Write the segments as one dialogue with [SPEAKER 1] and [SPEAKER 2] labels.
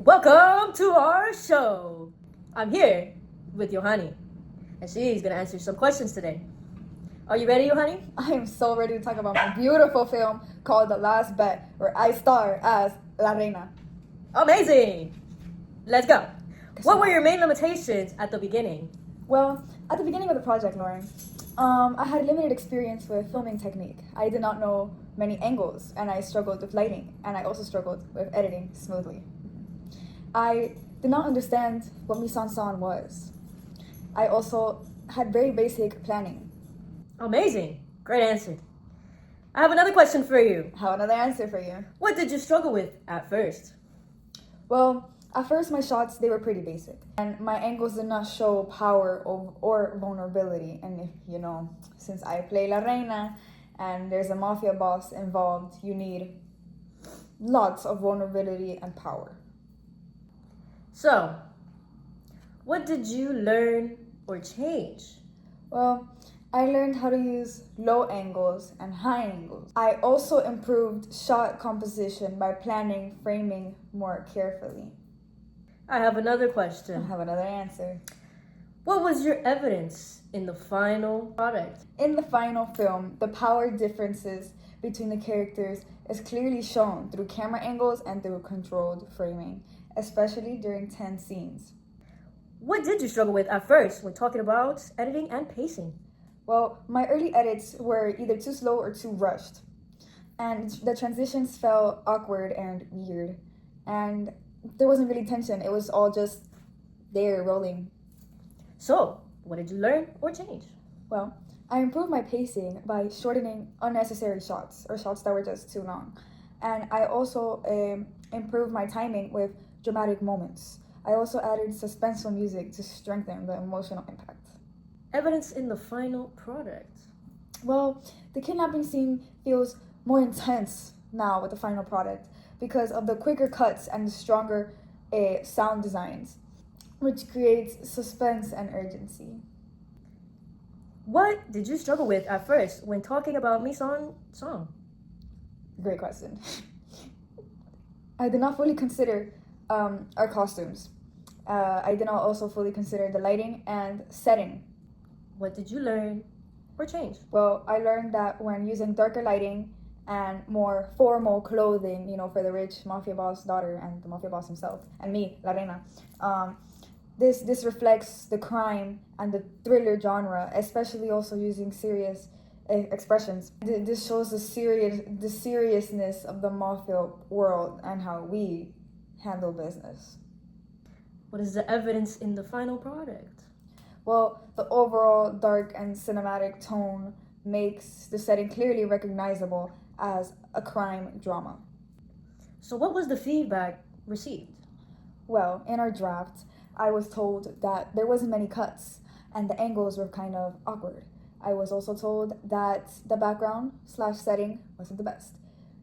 [SPEAKER 1] Welcome to our show. I'm here with Yohani, and she's gonna answer some questions today. Are you ready, Yohani?
[SPEAKER 2] I am so ready to talk about my beautiful film called The Last Bet, where I star as La Reina.
[SPEAKER 1] Amazing! Let's go. What were your main limitations at the beginning?
[SPEAKER 2] Well, at the beginning of the project, Lauren, I had limited experience with filming technique. I did not know many angles, and I struggled with lighting, and I also struggled with editing smoothly. I did not understand what mise-en-scène was. I also had very basic planning.
[SPEAKER 1] Amazing. Great answer. I have another question for you.
[SPEAKER 2] I have another answer for you.
[SPEAKER 1] What did you struggle with at first?
[SPEAKER 2] Well, at first my shots, they were pretty basic. And my angles did not show power or vulnerability. And if, since I play La Reina and there's a mafia boss involved, you need lots of vulnerability and power.
[SPEAKER 1] So, what did you learn or change?
[SPEAKER 2] Well, I learned how to use low angles and high angles. I also improved shot composition by planning framing more carefully.
[SPEAKER 1] I have another
[SPEAKER 2] I
[SPEAKER 1] question.
[SPEAKER 2] have another answer.
[SPEAKER 1] What was your evidence in the final product?
[SPEAKER 2] In the final film, the power differences between the characters is clearly shown through camera angles and through controlled framing, especially during tense scenes.
[SPEAKER 1] What did you struggle with at first when talking about editing and pacing?
[SPEAKER 2] Well, my early edits were either too slow or too rushed, and the transitions felt awkward and weird, and there wasn't really tension. It was all just there rolling.
[SPEAKER 1] So, what did you learn or change?
[SPEAKER 2] Well, I improved my pacing by shortening unnecessary shots or shots that were just too long, and I also improved my timing with dramatic moments. I also added suspenseful music to strengthen the emotional impact.
[SPEAKER 1] Evidence in the final product.
[SPEAKER 2] Well, the kidnapping scene feels more intense now with the final product because of the quicker cuts and the stronger sound designs, which creates suspense and urgency.
[SPEAKER 1] What did you struggle with at first when talking about mise-en-scène?
[SPEAKER 2] Great question. I did not fully consider our costumes. I did not also fully consider the lighting and setting.
[SPEAKER 1] What did you learn or change?
[SPEAKER 2] Well, I learned that when using darker lighting and more formal clothing, for the rich mafia boss daughter and the mafia boss himself, and me, La Reina, this reflects the crime and the thriller genre, especially also using serious expressions. This shows the seriousness of the mafia world and how we handle business.
[SPEAKER 1] What is the evidence in the final product?
[SPEAKER 2] Well, the overall dark and cinematic tone makes the setting clearly recognizable as a crime drama.
[SPEAKER 1] So, what was the feedback received?
[SPEAKER 2] Well, in our draft, I was told that there wasn't many cuts and the angles were kind of awkward. I was also told that the background/setting wasn't the best.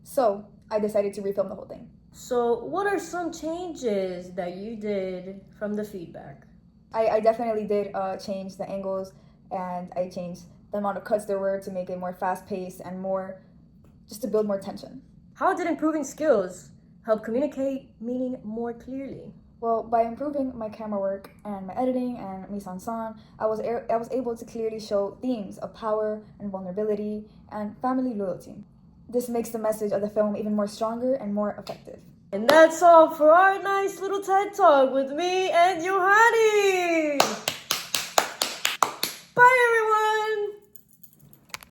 [SPEAKER 2] So, I decided to refilm the whole thing.
[SPEAKER 1] So, what are some changes that you did from the feedback?
[SPEAKER 2] I definitely did change the angles, and I changed the amount of cuts there were to make it more fast-paced and just to build more tension.
[SPEAKER 1] How did improving skills help communicate meaning more clearly?
[SPEAKER 2] Well, by improving my camera work and my editing and mise-en-scène, I was able to clearly show themes of power and vulnerability and family loyalty. This makes the message of the film even more stronger and more effective.
[SPEAKER 1] And that's all for our nice little TED Talk with me and Yohani.